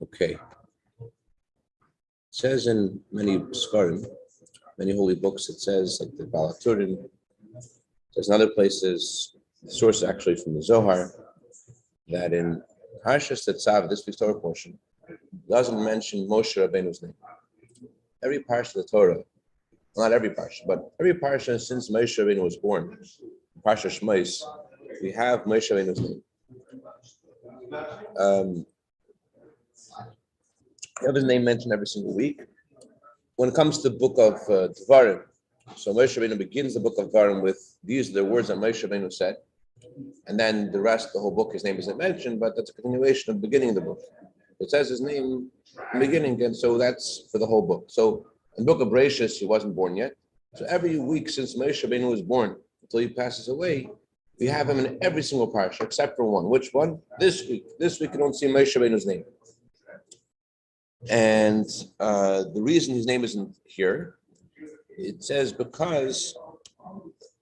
Okay. It says in many Sfarim, many holy books, it says, like the Balaturin, there's in other places, the source is actually from the Zohar, that in Parshas Tetzaveh, this week's Torah portion, doesn't mention Moshe Rabbeinu's name. Every parsha of the Torah, not every parsha, but every parsha since Moshe Rabbeinu was born, Parsha Shmos, we have Moshe Rabbeinu's name. We have his name mentioned every single week. When it comes to the book of Devarim, so Moshe Rabbeinu begins the book of Devarim with these are the words that Moshe Rabbeinu said, and then the rest, the whole book, his name isn't mentioned, but that's a continuation of the beginning of the book. It says his name in the beginning, and so that's for the whole book. So in the book of Parshas, he wasn't born yet. So every week since Moshe Rabbeinu was born until he passes away, we have him in every single parsha except for one. Which one? This week. This week you don't see Moshe Rabbeinu's name. And the reason his name isn't here, it says because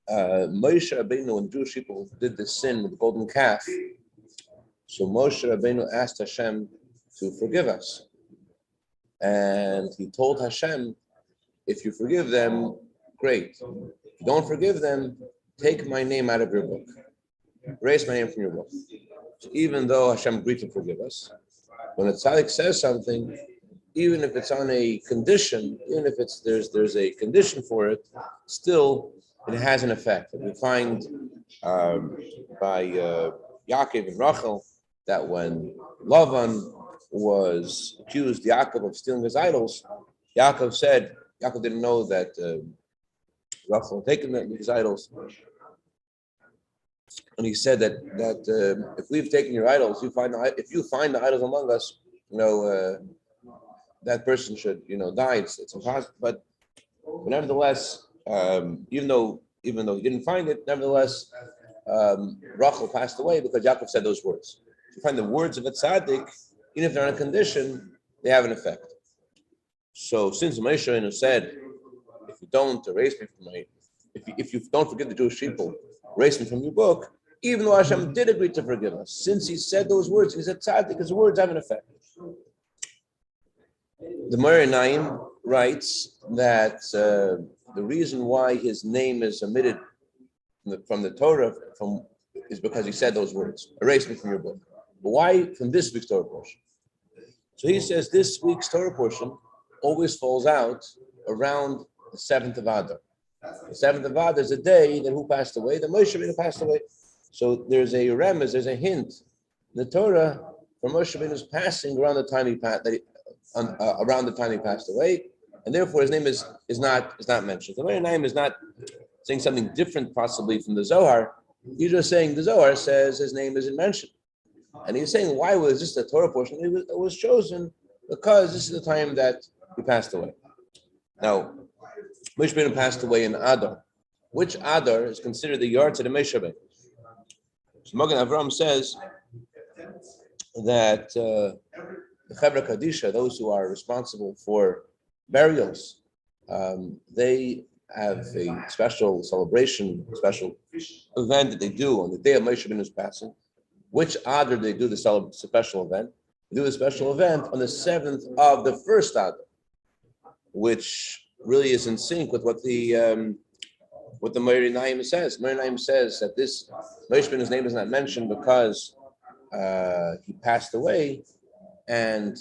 Moshe Rabbeinu and Jewish people did the sin with the golden calf. So Moshe Rabbeinu asked Hashem to forgive us. And he told Hashem, if you forgive them, great. If you don't forgive them, take my name out of your book. Erase my name from your book. So even though Hashem agreed to forgive us, when a tzaddik says something, even if it's on a condition, even if it's there's a condition for it, still it has an effect. And we find by Yaakov and Rachel that when Lavan was accused Yaakov of stealing his idols, Yaakov didn't know that Rachel had taken his idols. And he said that if we've taken your idols, if you find the idols among us, that person should, die. It's impossible. But nevertheless, even though he didn't find it, nevertheless, Rachel passed away because Yaakov said those words. You find the words of a tzaddik, even if they're on a condition, they have an effect. So since Moshe Rabbeinu said, if you don't erase me from if you don't forgive the Jewish people, erase me from your book, even though Hashem did agree to forgive us, since he said those words, he's a tzaddik, his words have an effect. The Moreh Naim writes that the reason why his name is omitted from the Torah is because he said those words, erase me from your book. But why from this week's Torah portion? So he says this week's Torah portion always falls out around the 7th of Adar. The 7th of Adar is the day that who passed away? The Moshe Rabbeinu passed away. So there's a remez, there's a hint in the Torah for Moshe Rabbeinu's passing around the time he passed away, and therefore his name is not mentioned. The Moreh Naim is not saying something different possibly from the Zohar. He's just saying the Zohar says his name isn't mentioned. And he's saying, why was this the Torah portion? It was chosen because this is the time that he passed away. Now, Moshe Rabbeinu passed away in Adar. Which Adar is considered the yard to the Moshe Rabbeinu? So Magen Avraham says that the Chevra Kadisha, those who are responsible for burials, they have a special celebration, special event that they do on the day of Moshe Rabbeinu's passing. Which Adar do they do the special event? They do the special event on the 7th of the first Adar, which really is in sync with what the Moreh Naim says. Moreh Naim says that this Moshe Rabbeinu's name is not mentioned because he passed away, and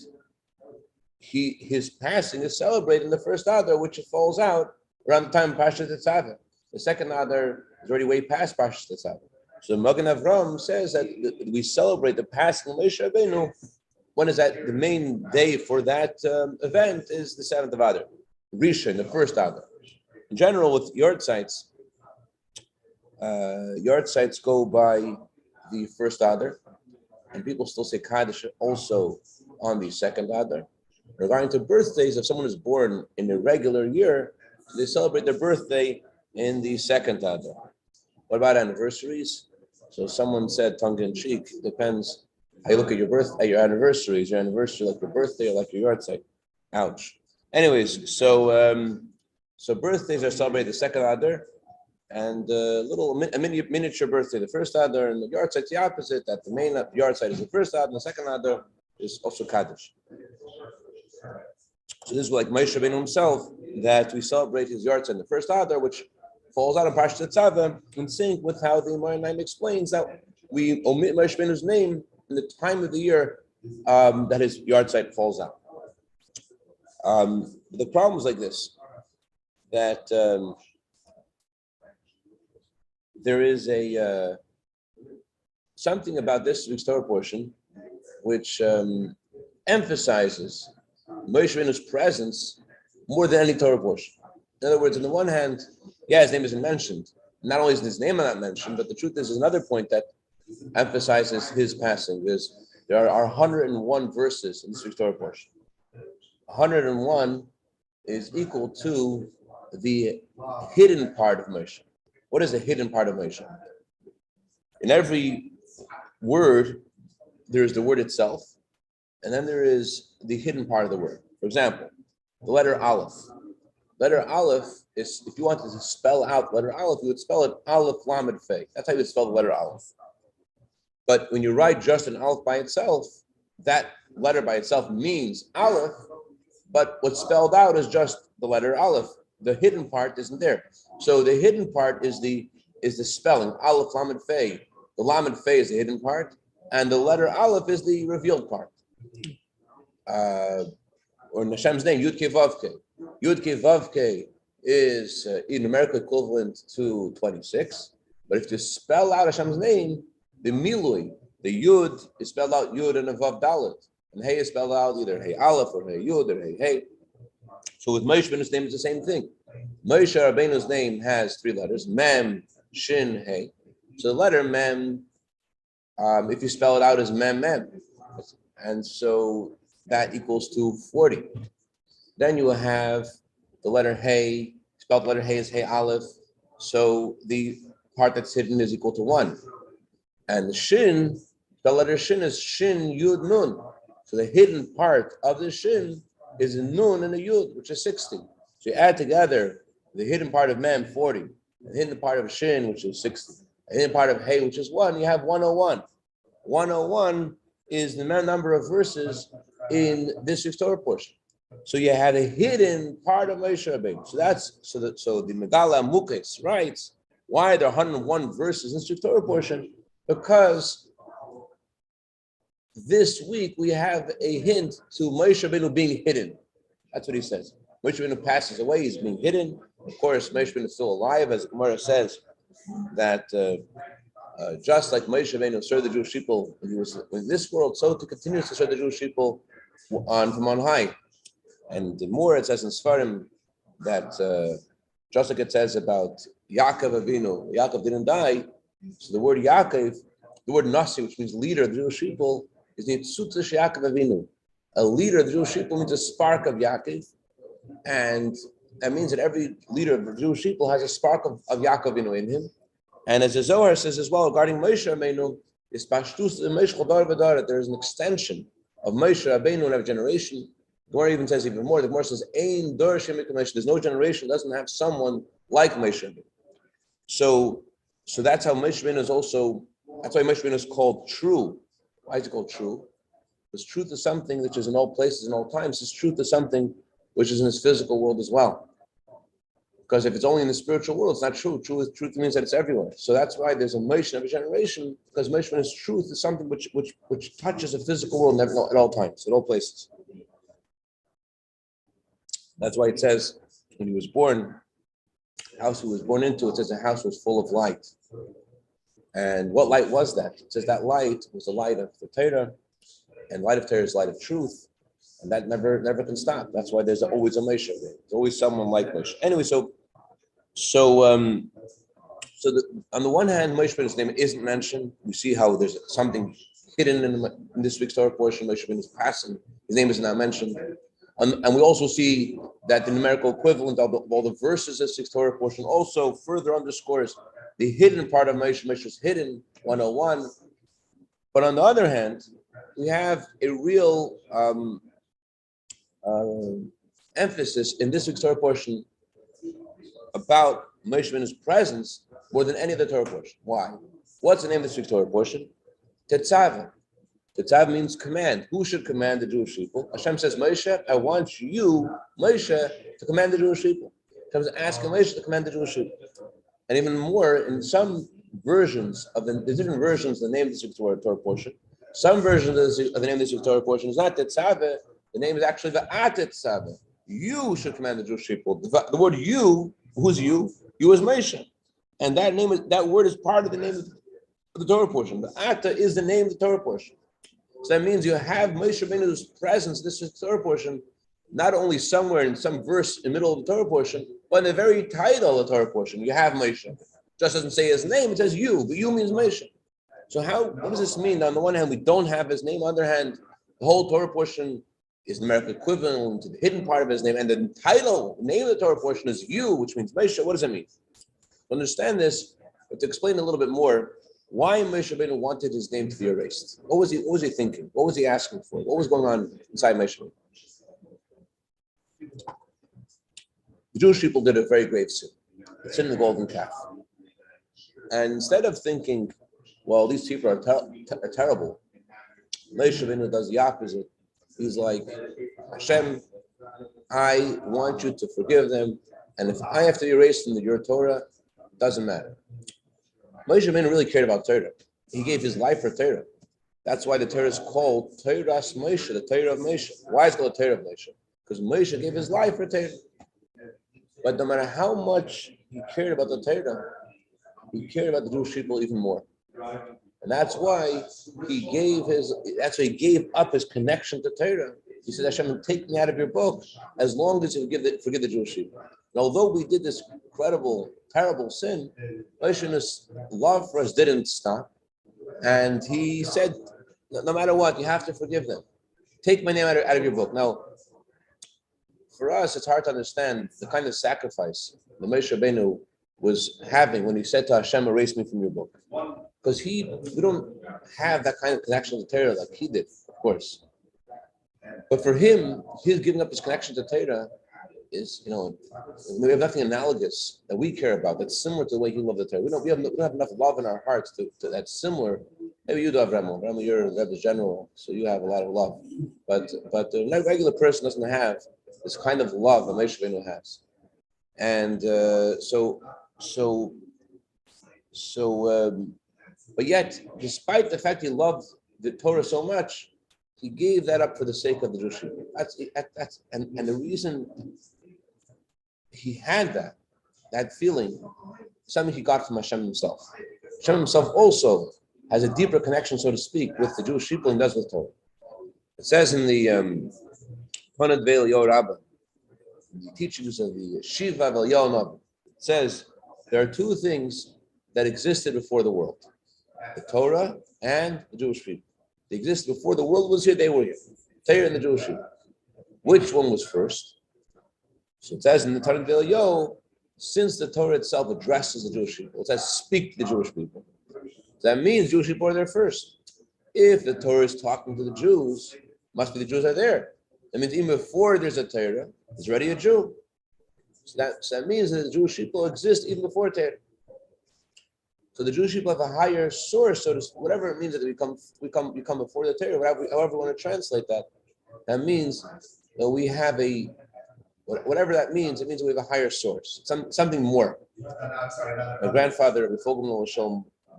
his passing is celebrated in the first Adar, which falls out around the time of Parshas Tetzaveh. The second Adar is already way past Parshas Tetzaveh. So Magen Avraham says that we celebrate the passing of Moshe Rabbeinu. When is that? The main day for that event is the 7th of Adar, Rishon, the first Adar. In general, with yard sites go by the first Adar, and people still say Kaddish also on the second Adar. Regarding to birthdays, if someone is born in a regular year, they celebrate their birthday in the second Adar. What about anniversaries? So someone said, tongue-in-cheek, depends how you look at your anniversary. Is your anniversary like your birthday or like your yard site? Ouch. Anyways, so birthdays are celebrated the second Adar, and a miniature birthday, the first Adar, and the yard site's the opposite, that the main yard site is the first Adar, and the second Adar is also Kaddish. So this is like Moshe Rabbeinu himself, that we celebrate his yard site in the first Adar, which falls out of Parshas Tetzaveh in sync with how the Gemara explains that we omit Moshe Rabbeinu's name in the time of the year that his yard site falls out. The problem is like this, that there is a something about this week's Torah portion which emphasizes Moshe Rabbeinu's presence more than any Torah portion. In other words, on the one hand, his name isn't mentioned. Not only is his name not mentioned, but the truth is, there's another point that emphasizes his passing. There are 101 verses in this week's Torah portion. 101 is equal to the hidden part of Moshe. What is the hidden part of Moshe? In every word, there is the word itself, and then there is the hidden part of the word. For example, the letter Aleph. Letter Aleph is, if you wanted to spell out letter Aleph, you would spell it Aleph Lamed Fei. That's how you would spell the letter Aleph. But when you write just an Aleph by itself, that letter by itself means Aleph, but what's spelled out is just the letter Aleph. The hidden part isn't there. So the hidden part is the spelling, Aleph Lamed Fei. The Lamed Fei is the hidden part, and the letter Aleph is the revealed part. Or in Hashem's name, Yud Kei Vav Kei. Yud Kei Vav Kei is in numerical equivalent to 26. But if you spell out Hashem's name, the Milui, the Yud is spelled out Yud and a Vav Dalet. And Hey is spelled out either Hey Aleph or Hey Yud or Hey Hey. So with Moshe Rabbeinu's name, it's the same thing. Moshe Rabbeinu's name has 3 letters, Mem, Shin, Hey. So the letter Mem, if you spell it out as Mem, Mem. And so that equals to 40. Then you have the letter Hey, spelled letter Hey is Hey Aleph. So the part that's hidden is equal to 1. And the Shin, the letter Shin is Shin Yud Nun. So the hidden part of the Shin is a Nun and a Yud, which is 60. So you add together the hidden part of Mem, 40, the hidden part of Shin, which is 60, the hidden part of Hey, which is 1, you have 101. 101 is the number of verses in this week's Torah portion. So you had a hidden part of Moshe Rabbeinu. So the Megala Mukes writes, why are there 101 verses in this week's Torah portion? Because this week we have a hint to Moshe Rabbeinu being hidden. That's what he says. Moshe Rabbeinu passes away, he's being hidden. Of course, Moshe Rabbeinu is still alive, as the Gemara says, that just like Moshe Rabbeinu served the Jewish people when he was in this world, so to continue to serve the Jewish people from on high. And the more it says in Sfarim that just like it says about Yaakov Avinu, Yaakov didn't die. So the word Yaakov, the word Nasi, which means leader of the Jewish people, is the Tzutzish Yaakov Avinu. A leader of the Jewish people means a spark of Yaakov, and that means that every leader of the Jewish people has a spark of Yaakov Avinu in him. And as the Zohar says as well regarding Moshe Rabbeinu, is Pashtus Moshe Chodar V'Dar, that there is an extension of Moshe Rabbeinu in every generation. The Gemara even says even more. The Gemara says, "Ein Dor Shemik Moshe." There's no generation that doesn't have someone like Moshe Rabbeinu. So that's how Moshe Rabbeinu is also. That's why Moshe Rabbeinu is called true. Why is it called true? Because truth is something which is in all places and all times. This truth is something which is in this physical world as well. Because if it's only in the spiritual world, it's not true. Truth means that it's everywhere. So that's why there's a Moshe in every generation, because Moshe Rabbeinu's truth is something which touches the physical world at all times, at all places. That's why it says when he was born, the house he was born into, it says the house was full of light. And what light was that? It says that light was the light of the Torah, and light of Torah is light of truth, and that never can stop. That's why there's always a Moshe. There's always someone like Moshe. Anyway, on the one hand, Moshe Rabbeinu's name isn't mentioned. We see how there's something hidden in this week's Torah portion. Moshe Rabbeinu is passing. His name is not mentioned. And we also see that the numerical equivalent of all the verses of this week's Torah portion also further underscores the hidden part of Moshe. Moshe is hidden, 101. But on the other hand, we have a real emphasis in this week's Torah portion about Moshe Rabbeinu's presence more than any other Torah portion. Why? What's the name of this week's Torah portion? Tetzaveh. Tetzaveh means command. Who should command the Jewish people? Hashem says, Moshe, I want you, Moshe, to command the Jewish people. Hashem is asking Moshe to command the Jewish people. And even more, in some versions of the different versions of the name of this week's Torah portion, some versions of the name of this week's Torah portion is not Tetzaveh. The name is actually the Tetzaveh. You should command the Jewish people. The word you, who's you? You is Moshe. And that word is part of the name of the Torah portion. The Ata is the name of the Torah portion. So that means you have Moshe Rabbeinu's presence in this Torah portion, not only somewhere in some verse in the middle of the Torah portion, but in the very title of the Torah portion, you have Moshe. It just doesn't say his name, it says you, but you means Moshe. So what does this mean? On the one hand, we don't have his name. On the other hand, the whole Torah portion is numerical equivalent to the hidden part of his name, and the title, the name of the Torah portion is you, which means Moshe. What does it mean? To understand this, but to explain a little bit more, why Moshe Rabbeinu wanted his name to be erased. What was he thinking? What was he asking for? What was going on inside Moshe Rabbeinu? The Jewish people did a very grave sin. The sin of the golden calf. And instead of thinking, well, these people are terrible, Moshe Rabbeinu does the opposite. He's like, Hashem, I want you to forgive them, and if I have to erase them to your Torah, it doesn't matter. Moshe Rabbeinu really cared about Torah. He gave his life for Torah. That's why the Torah is called Torah's Moshe, the Torah of Moshe. Why is it called the Torah of Moshe? Because Moshe gave his life for Torah. But no matter how much he cared about the Torah, he cared about the Jewish people even more. And that's why he gave up his connection to Torah. He said, Hashem, take me out of your book as long as you forgive the Jewish people. And although we did this incredible, terrible sin, Moshe's love for us didn't stop. And he said, no matter what, you have to forgive them. Take my name out of your book. Now, for us, it's hard to understand the kind of sacrifice that Moshe Rabbeinu was having when he said to Hashem, erase me from your book. Because we don't have that kind of connection to Torah like he did, of course. But for him, his giving up his connection to Torah is, we have nothing analogous that we care about that's similar to the way he loved the Torah. We don't have enough love in our hearts to that's similar. Maybe you do have Remo. Remo, you're a Rebbe general, so you have a lot of love. But the regular person doesn't have this kind of love that Moshe Rabbeinu has. And but yet, despite the fact he loved the Torah so much, he gave that up for the sake of the Jewish people. And the reason he had that feeling, something he got from Hashem himself. Hashem himself also has a deeper connection, so to speak, with the Jewish people than does with Torah. It says in the Panad Veil Yorabba, the teachings of the Shiva Vel Yonab, it says there are two things that existed before the world: the Torah and the Jewish people. They existed before the world was here, they were here. Torah and the Jewish people. Which one was first? So it says in the Torah Veil Yo, since the Torah itself addresses the Jewish people, it says speak to the Jewish people. That means Jewish people are there first. If the Torah is talking to the Jews, must be the Jews are there. That means even before there's a Torah, there's already a Jew. So that means that the Jewish people exist even before Torah. So the Jewish people have a higher source, so to speak, whatever it means that we come before the Torah, however we want to translate that. That means that we have whatever that means, it means that we have a higher source, something more. My grandfather,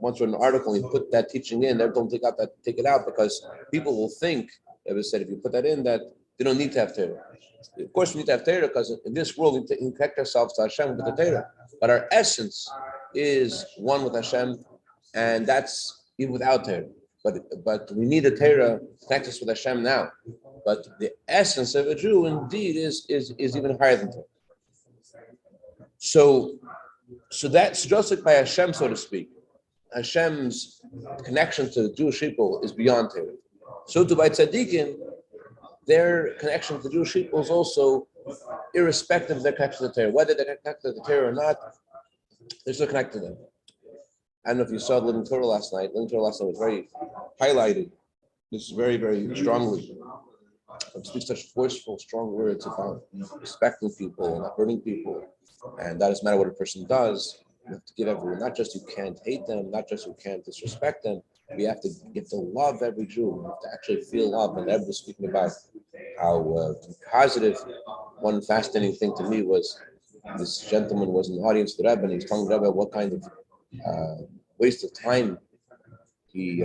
once wrote an article, he put that teaching in. Don't take it out because people will think, it was said, if you put that in, that they don't need to have Torah. Of course, we need to have Torah because in this world we connect ourselves to Hashem with the Torah. But our essence is one with Hashem, and that's even without Torah. But we need a Torah to connect us with Hashem now. But the essence of a Jew indeed is even higher than Torah. So that's just like by Hashem, so to speak. Hashem's connection to the Jewish people is beyond Torah. So too by tzaddikim, their connection to the Jewish people is also irrespective of their connection to the Torah. Whether they're connected to the Torah or not, they're still connected to them. I don't know if you saw the Living Torah last night. Living Torah last night was very highlighted. This is very, very strongly. speaks such forceful, strong words about respecting people and not hurting people. And that doesn't matter what a person does. You have to give everyone, not just you can't hate them, not just you can't disrespect them. You have to love every Jew. You have to actually feel love. And Rebbe was speaking about how positive. One fascinating thing to me was this gentleman was in the audience, the Rebbe, and he was telling the Rebbe what kind of waste of time he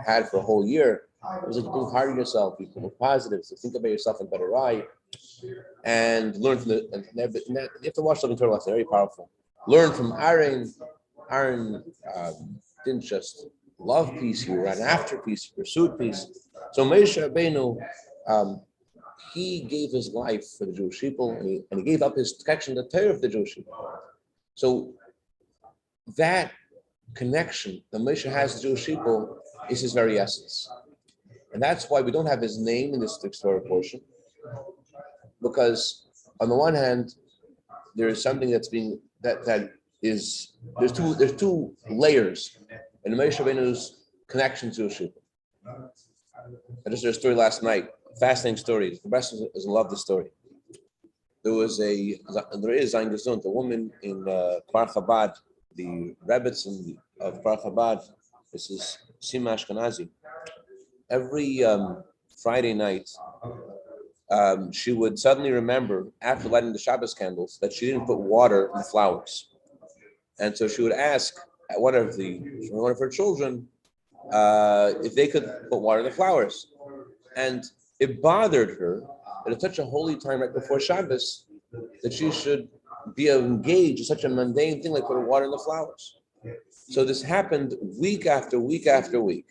had for a whole year. It was like, you think hard on yourself, you can be positive, so think about yourself in a better eye, and learn from the. And you have to watch something Torah lesson, very powerful. Learn from Aaron. Aaron didn't just love peace; he ran after peace, he pursued peace. So Moshe Rabbeinu, he gave his life for the Jewish people, and he gave up his connection to the Torah of the Jewish people. So that connection that Moshe has to Jewish people is his very essence. And that's why we don't have his name in this Torah portion, because on the one hand, there is something that's being that is there's two layers in Moshe Rabbeinu's connection to Jewish people. I just heard a story last night, fascinating story. The rest doesn't love the story. There is Zayin Gesund, a woman in Kfar Chabad, the Rebbetzin of Kfar Chabad. This is Sima Ashkenazi. Every Friday night, she would suddenly remember, after lighting the Shabbos candles, that she didn't put water in the flowers. And so she would ask one of her children if they could put water in the flowers. And it bothered her that at such a holy time right before Shabbos, that she should be engaged in such a mundane thing like putting water in the flowers. So this happened week after week after week.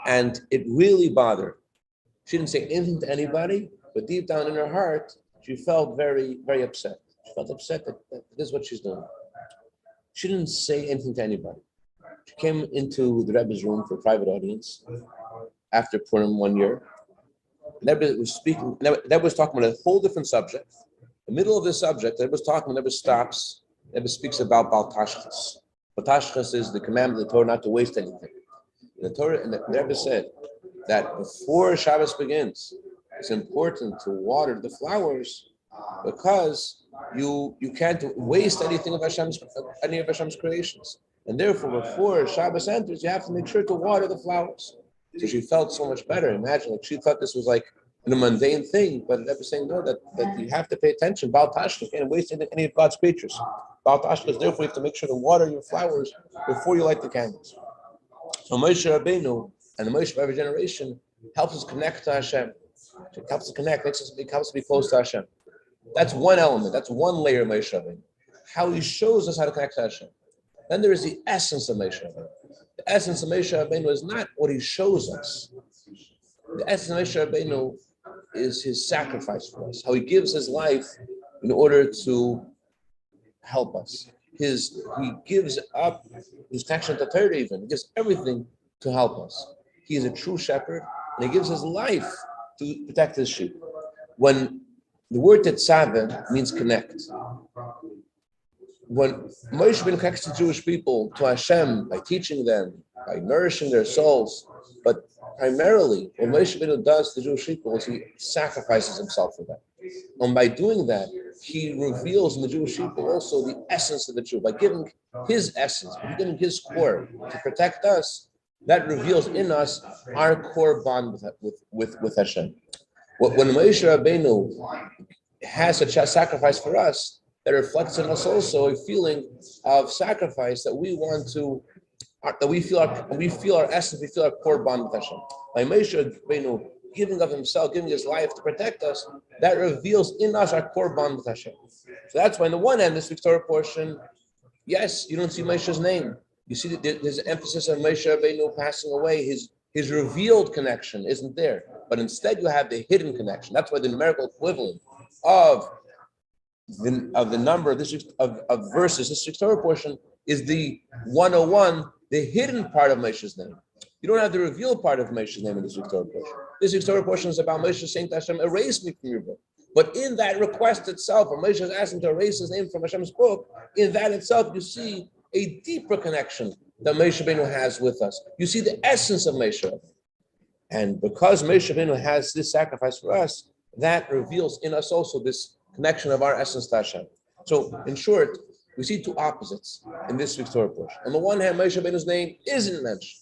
And it really bothered her. She didn't say anything to anybody, but deep down in her heart, she felt very, very upset. She felt upset that this is what she's doing. She didn't say anything to anybody. She came into the Rebbe's room for a private audience after Purim 1 year. The Rebbe was speaking, the Rebbe was talking about a whole different subject. In the middle of this subject, the Rebbe was talking, the Rebbe stops, the Rebbe speaks about Bal Tashchas. Bal Tashchas is the commandment of the Torah not to waste anything. The Torah, and the Rebbe said that before Shabbos begins, it's important to water the flowers because you can't waste anything of any of Hashem's creations. And therefore, before Shabbos enters, you have to make sure to water the flowers. So she felt so much better. Imagine, like she thought this was like a mundane thing, but Rebbe was saying no, that you have to pay attention. Baal Tashchas, you can't waste any of God's creatures. Baal Tashchas, therefore, you have to make sure to water your flowers before you light the candles. So Moshe Rabbeinu and the Moshe of every generation helps us connect to Hashem. It helps us connect, helps us to be close to Hashem. That's one element, that's one layer of Moshe Rabbeinu. How he shows us how to connect to Hashem. Then there is the essence of Moshe Rabbeinu. The essence of Moshe Rabbeinu is not what he shows us. The essence of Moshe Rabbeinu is his sacrifice for us, how he gives his life in order to help us. He gives up his connection to Torah even. He gives everything to help us. He is a true shepherd, and he gives his life to protect his sheep. When the word Tetzaveh means connect. When Moshe Rabbeinu connects the Jewish people to Hashem by teaching them, by nourishing their souls, but primarily what Moshe Rabbeinu does to the Jewish people is he sacrifices himself for them. And by doing that, he reveals in the Jewish people also the essence of the Jew. By giving his essence, by giving his core to protect us, that reveals in us our core bond with Hashem. When Moshe Rabbeinu has such a sacrifice for us, that reflects in us also a feeling of sacrifice that we want to, that we feel our essence, we feel our core bond with Hashem. By Moshe Rabbeinu giving of himself, giving his life to protect us, that reveals in us our core bond with Hashem. So that's why, on the one hand, this Torah portion, yes, you don't see Moshe's name. You see that there's emphasis on Moshe Rabbeinu passing away. His revealed connection isn't there, but instead you have the hidden connection. That's why the numerical equivalent of the number of verses, this Torah portion is the 101, the hidden part of Moshe's name. You don't have the revealed part of Moshe's name in this Torah portion. This Torah portion is about Moshe saying to Hashem, erase me from your book. But in that request itself, when Moshe is asking to erase his name from Hashem's book, in that itself you see a deeper connection that Moshe Rabbeinu has with us. You see the essence of Moshe Rabbeinu. And because Moshe Rabbeinu has this sacrifice for us, that reveals in us also this connection of our essence to Hashem. So, in short, we see two opposites in this week's Torah portion. On the one hand, Moshe Rabbeinu's name isn't mentioned,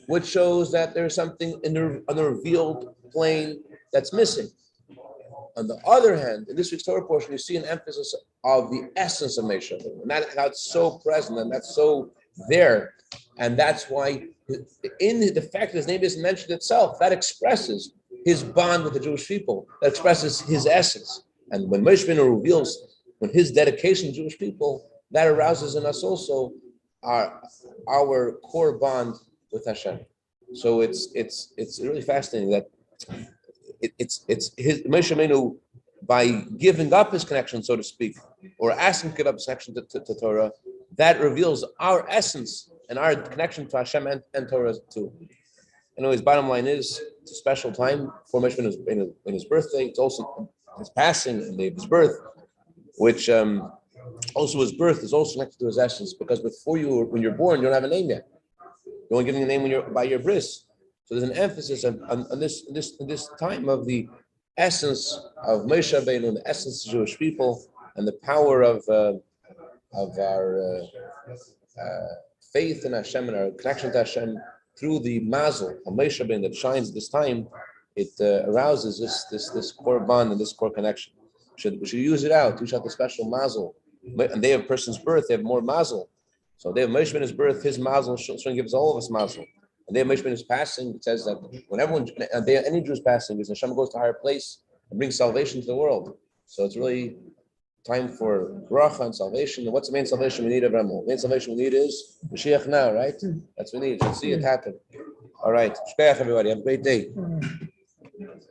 which shows that there's something on the revealed plane that's missing. On the other hand, in this week's Torah portion, you see an emphasis of the essence of Moshe Rabbeinu, and that's so present and that's so there, and that's why in the fact that his name isn't mentioned itself, that expresses his bond with the Jewish people, that expresses his essence. And when Moshe Rabbeinu reveals, when his dedication to Jewish people, that arouses in us also our core bond with Hashem. So it's really fascinating that it's his Moshe Rabbeinu, by giving up his connection, so to speak, or asking to give up his connection to Torah, that reveals our essence and our connection to Hashem and Torah too. Anyways, bottom line is, it's a special time for Moshe Rabbeinu in his birthday. It's also his passing and the day of his birth, which also his birth is also connected to his essence, because when you're born, you don't have a name yet. You're only getting a name when you're by your bris. So there's an emphasis on this time of the essence of Moshe Rabbeinu, and the essence of Jewish people, and the power of our faith in Hashem and our connection to Hashem through the mazel of Moshe Rabbeinu that shines this time. It arouses this core bond and this core connection. We should use it out. We should have the special mazel. And day of a person's birth, they have more mazel. So day of Moshe Rabbeinu's birth, his mazel gives all of us mazel. And day of Moshe Rabbeinu's passing, it says that when any Jew's passing, is Hashem goes to a higher place and brings salvation to the world. So it's really time for bracha and salvation. And what's the main salvation we need, Avraham? The main salvation we need is Mashiach now, right? That's what we need. Let's see it happen. All right. Shpeach, everybody. Have a great day.